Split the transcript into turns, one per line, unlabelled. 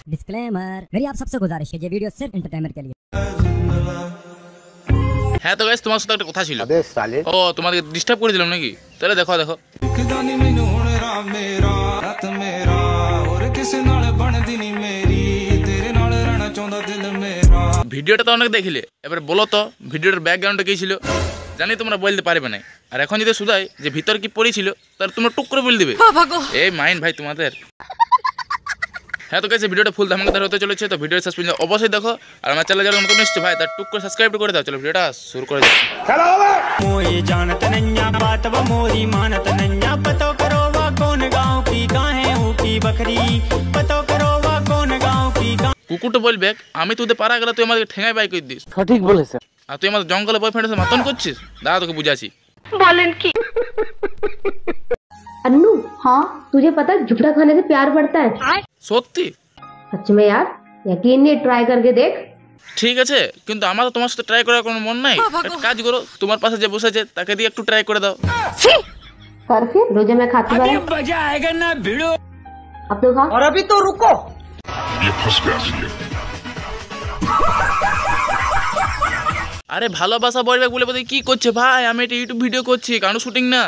Disclaimer, मेरी आप सबसे गुजारिश है, ये वीडियो सिर्फ एंटरटेनमेंट के लिए।
হ্যাঁ তো গাইস তোমার সাথে একটা কথা ছিল। ও তোমাকে ডিস্টার্ব করে দিলাম নাকি? তাহলে দেখো দেখো ভিডিওটা তো অনেক দেখিলে, এবার বলো তো ভিডিওটার ব্যাকগ্রাউন্ডটা কি ছিল? জানি তোমরা বলতে পারবে না, আর এখন যদি শুধাই যে ভিতর কি পড়েছিল তাহলে তোমরা টুক করে বলে দিবে। এই মাইন্ড ভাই তোমাদের। হ্যাঁ তো গাইস ভিডিওটা ফুল ধামাকাদার হতে চলেছে, তো ভিডিও শেষ পর্যন্ত অবশ্যই দেখো। আর আমার চ্যানেলে যারা নতুন এসেছে ভাই তার টুক করে সাবস্ক্রাইব করে দাও। চলো ভিডিওটা শুরু করে দাও। খেলা হবে। মোই জানত নন্যা বাত व मोरी मानत नन्या पतो करो वा कौन गांव की काहे हूं की बकरी पतो करो वा कौन गांव की। কুকুরটা বলবে আমি তোদের পাড়া গেলে তুই আমাকে ঠেঙাই বাই করে দিস। সঠিক বলেছে। আর তুই আমার জঙ্গলে বয়ফ্রেন্ডের সাথে মাতন করছিস? দাদা তোকে বুঝাছি। বলেন কি?
अन्नू, हाँ तुझे पता है झुटका खाने से प्यार बढ़ता है?
সত্যি?
सच में यार, यकीन नहीं, ट्राई करके देख।
ঠিক আছে, কিন্তু আমার তো তোমার সাথে ট্রাই করার কোনো মন নাই। একটা কাজ করো, তোমার পাশে যে বসে আছে তাকে দিয়ে একটু ট্রাই করে দাও।
कर फिर रोजे मैं खाती हूं।
मजा आएगा ना भिड़ो।
अब तो खा।
और अभी तो रुको।
ये फंस गया।
আরে ভালোবাসা বলবে বলে বলে কি করছে ভাই? আমি একটা ইউটিউব ভিডিও করছি, কারণ শুটিং না।